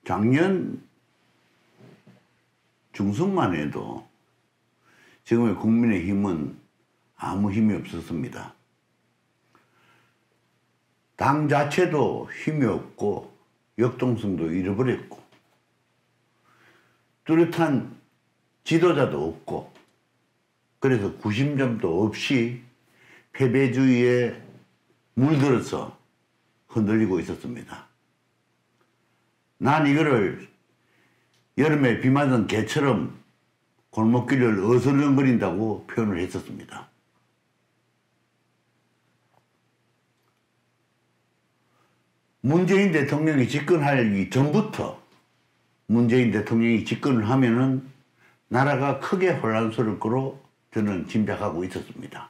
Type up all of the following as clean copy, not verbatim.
작년 중순만 해도 지금의 국민의힘은 아무 힘이 없었습니다. 당 자체도 힘이 없고 역동성도 잃어버렸고 뚜렷한 지도자도 없고 그래서 구심점도 없이 패배주의에 물들어서 흔들리고 있었습니다. 난 이거를 여름에 비 맞은 개처럼 골목길을 어슬렁거린다고 표현을 했었습니다. 문재인 대통령이 집권하기 전부터 문재인 대통령이 집권을 하면은 나라가 크게 혼란스러울 거로 저는 짐작하고 있었습니다.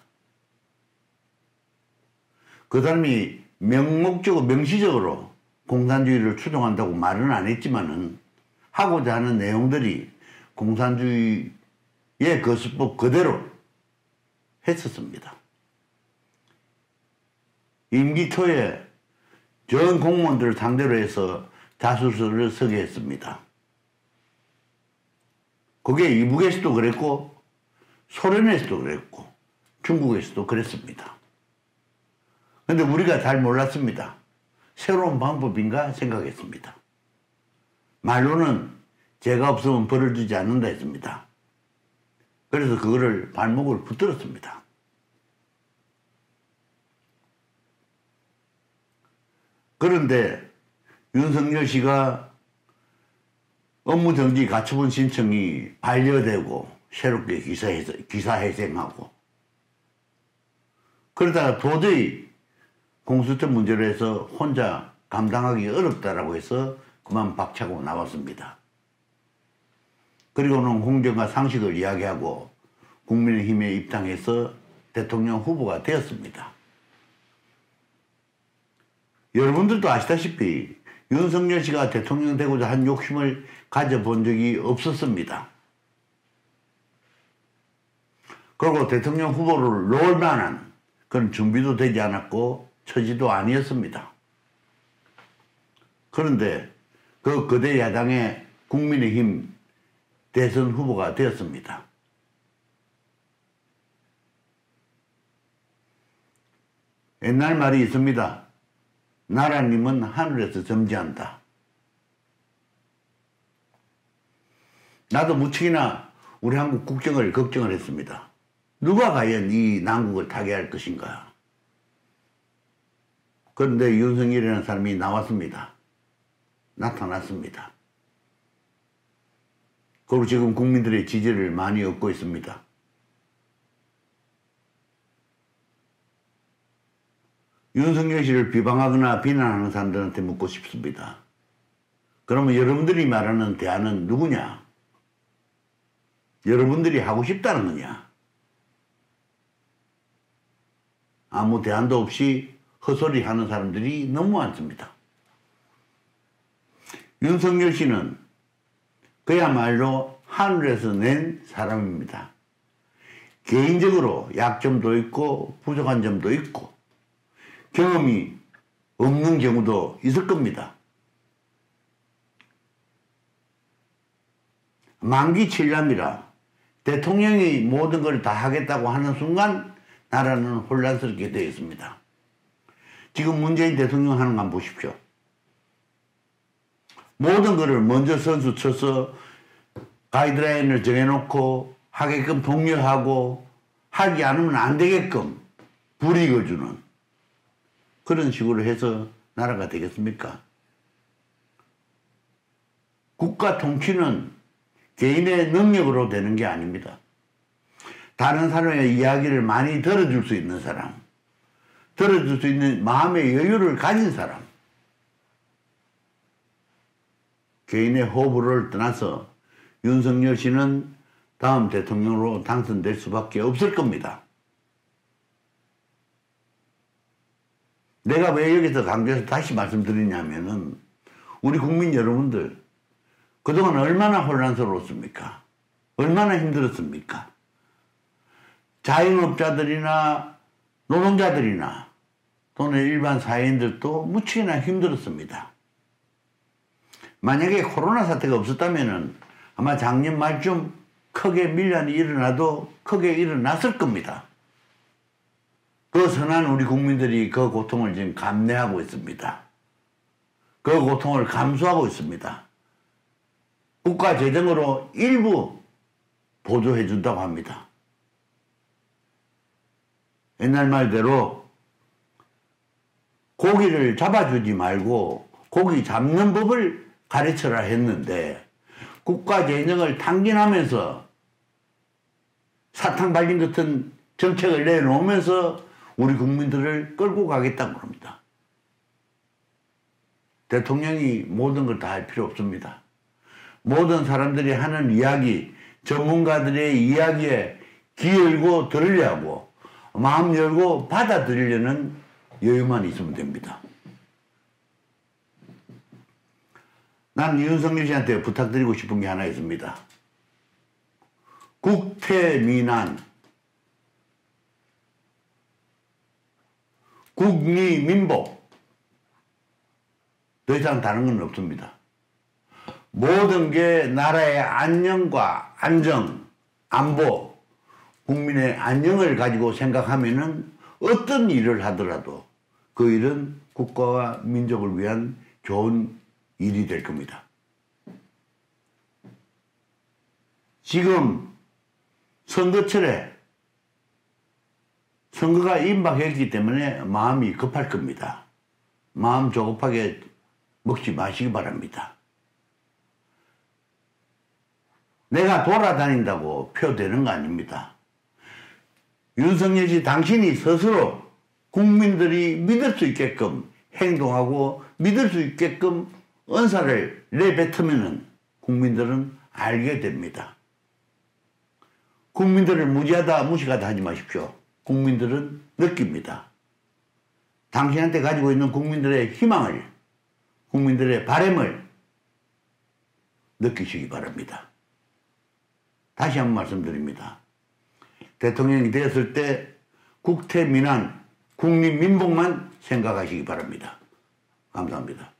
그 사람이 명목적으로 명시적으로 공산주의를 추종한다고 말은 안 했지만은 하고자 하는 내용들이 공산주의의 거수법 그대로 했었습니다. 임기 초에 전 공무원들을 상대로 해서 자수서를 쓰게 했습니다. 그게 이북에서도 그랬고 소련에서도 그랬고 중국에서도 그랬습니다. 근데 우리가 잘 몰랐습니다. 새로운 방법인가 생각했습니다. 말로는 죄가 없으면 벌을 주지 않는다 했습니다. 그래서 그거를 발목을 붙들었습니다. 그런데 윤석열 씨가 업무정지 가처분 신청이 반려되고 새롭게 기사회생하고 그러다가 도저히 공수처 문제로 해서 혼자 감당하기 어렵다라고 해서 그만 박차고 나왔습니다. 그리고는 공정과 상식을 이야기하고 국민의힘에 입당해서 대통령 후보가 되었습니다. 여러분들도 아시다시피 윤석열 씨가 대통령 되고자 한 욕심을 가져본 적이 없었습니다. 그리고 대통령 후보를 놓을 만한 그런 준비도 되지 않았고 처지도 아니었습니다. 그런데 그 거대 야당의 국민의힘 대선 후보가 되었습니다. 옛날 말이 있습니다. 나라님은 하늘에서 점지한다. 나도 무척이나 우리 한국 국정을 걱정을 했습니다. 누가 과연 이 난국을 타개할 것인가. 그런데 윤석열이라는 사람이 나왔습니다. 나타났습니다. 그리고 지금 국민들의 지지를 많이 얻고 있습니다. 윤석열 씨를 비방하거나 비난하는 사람들한테 묻고 싶습니다. 그러면 여러분들이 말하는 대안은 누구냐? 여러분들이 하고 싶다는 거냐? 아무 대안도 없이 헛소리 하는 사람들이 너무 많습니다. 윤석열 씨는 그야말로 하늘에서 낸 사람입니다. 개인적으로 약점도 있고 부족한 점도 있고 경험이 없는 경우도 있을 겁니다. 만기 7년이라 대통령이 모든 걸 다 하겠다고 하는 순간 나라는 혼란스럽게 되어 있습니다. 지금 문재인 대통령 하는 거 한번 보십시오. 모든 것을 먼저 선수 쳐서 가이드라인을 정해놓고 하게끔 독려하고 하지 않으면 안 되게끔 불이익을 주는 그런 식으로 해서 나라가 되겠습니까? 국가 통치는 개인의 능력으로 되는 게 아닙니다. 다른 사람의 이야기를 많이 들어줄 수 있는 사람, 들어줄 수 있는 마음의 여유를 가진 사람, 개인의 호불호를 떠나서 윤석열 씨는 다음 대통령으로 당선될 수밖에 없을 겁니다. 내가 왜 여기서 강조해서 다시 말씀드리냐면은 우리 국민 여러분들 그동안 얼마나 혼란스러웠습니까? 얼마나 힘들었습니까? 자영업자들이나 노동자들이나 또는 일반 사회인들도 무척이나 힘들었습니다. 만약에 코로나 사태가 없었다면은 아마 작년 말쯤 크게 밀란이 일어나도 크게 일어났을 겁니다. 그 선한 우리 국민들이 그 고통을 지금 감내하고 있습니다. 그 고통을 감수하고 있습니다. 국가 재정으로 일부 보조해 준다고 합니다. 옛날 말대로 고기를 잡아주지 말고 고기 잡는 법을 가르쳐라 했는데 국가 재정을 탕진하면서 사탕 발린 같은 정책을 내놓으면서 우리 국민들을 끌고 가겠다고 합니다. 대통령이 모든 걸 다 할 필요 없습니다. 모든 사람들이 하는 이야기, 전문가들의 이야기에 귀 열고 들으려고 마음 열고 받아들이려는 여유만 있으면 됩니다. 난 윤석열 씨한테 부탁드리고 싶은 게 하나 있습니다. 국태민안, 국리민복, 더 이상 다른 건 없습니다. 모든 게 나라의 안녕과 안정, 안보, 국민의 안녕을 가지고 생각하면은 어떤 일을 하더라도 그 일은 국가와 민족을 위한 좋은 일이 될 겁니다. 지금 선거철에 선거가 임박했기 때문에 마음이 급할 겁니다. 마음 조급하게 먹지 마시기 바랍니다. 내가 돌아다닌다고 표되는 거 아닙니다. 윤석열 씨 당신이 스스로 국민들이 믿을 수 있게끔 행동하고 믿을 수 있게끔 언사를 내뱉으면 국민들은 알게 됩니다. 국민들을 무시하다 무시하다 하지 마십시오. 국민들은 느낍니다. 당신한테 가지고 있는 국민들의 희망을, 국민들의 바람을 느끼시기 바랍니다. 다시 한번 말씀드립니다. 대통령이 되었을 때 국태민안, 국민민복만 생각하시기 바랍니다. 감사합니다.